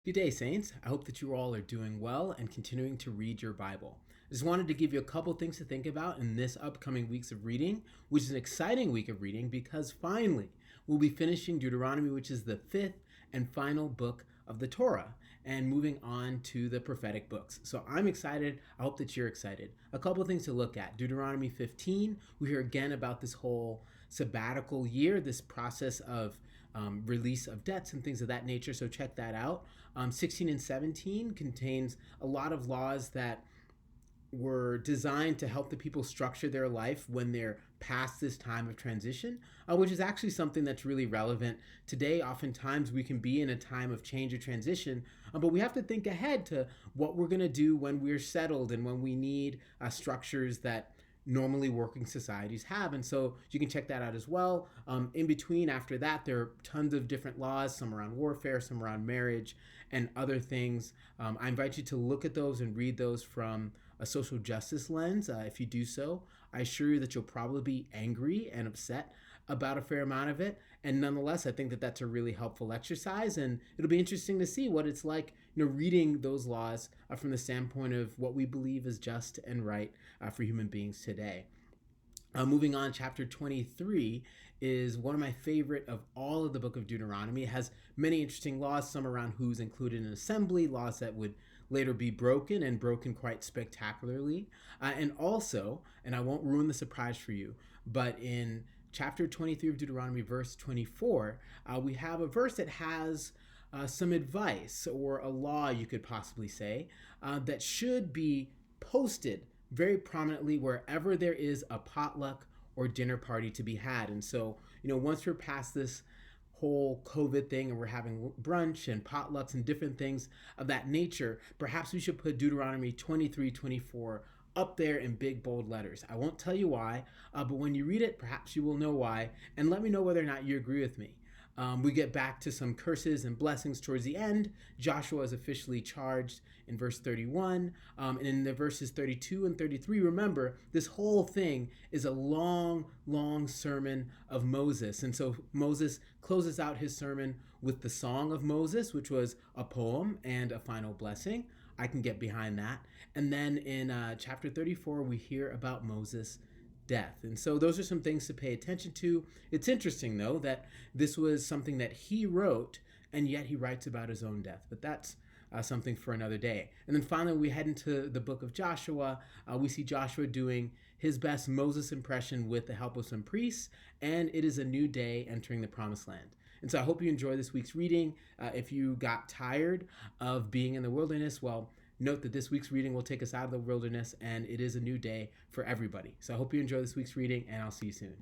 Good day, Saints. I hope that you all are doing well and continuing to read your Bible. I just wanted to give you a couple things to think about in this upcoming weeks of reading, which is an exciting week of reading because finally we'll be finishing Deuteronomy, which is the fifth and final book of the Torah, and moving on to the prophetic books. So I'm excited. I hope that you're excited. A couple things to look at. Deuteronomy 15, we hear again about this whole sabbatical year, this process of release of debts and things of that nature. So check that out. 16 and 17 contains a lot of laws that were designed to help the people structure their life when they're past this time of transition, which is actually something that's really relevant today. Oftentimes we can be in a time of change or transition, but we have to think ahead to what we're going to do when we're settled and when we need structures that normally working societies have. And so you can check that out as well. In between, after that, there are tons of different laws, some around warfare, some around marriage, and other things. I invite you to look at those and read those from a social justice lens. If you do so, I assure you that you'll probably be angry and upset about a fair amount of it. And nonetheless, I think that that's a really helpful exercise. And it'll be interesting to see what it's like, reading those laws from the standpoint of what we believe is just and right for human beings today. Moving on, chapter 23 is one of my favorite of all of the book of Deuteronomy. It has many interesting laws, some around who's included in assembly, laws that would later be broken and broken quite spectacularly. And also, and I won't ruin the surprise for you, but in chapter 23 of Deuteronomy, verse 24, we have a verse that has some advice or a law, you could possibly say, that should be posted very prominently wherever there is a potluck or dinner party to be had. And so, once we're past this whole COVID thing and we're having brunch and potlucks and different things of that nature, perhaps we should put Deuteronomy 23:24 up there in big bold letters. I won't tell you why, but when you read it, perhaps you will know why, and let me know whether or not you agree with me. We get back to some curses and blessings towards the end. Joshua is officially charged in verse 31. And in the verses 32 and 33, remember, this whole thing is a long, long sermon of Moses. And so Moses closes out his sermon with the Song of Moses, which was a poem and a final blessing. I can get behind that. And then in chapter 34, we hear about Moses' death. And so those are some things to pay attention to. It's interesting, though, that this was something that he wrote, and yet he writes about his own death. But that's something for another day. And then finally, we head into the book of Joshua. We see Joshua doing his best Moses impression with the help of some priests, and it is a new day entering the promised land. And so I hope you enjoy this week's reading. If you got tired of being in the wilderness, well, note that this week's reading will take us out of the wilderness, and it is a new day for everybody. So I hope you enjoy this week's reading, and I'll see you soon.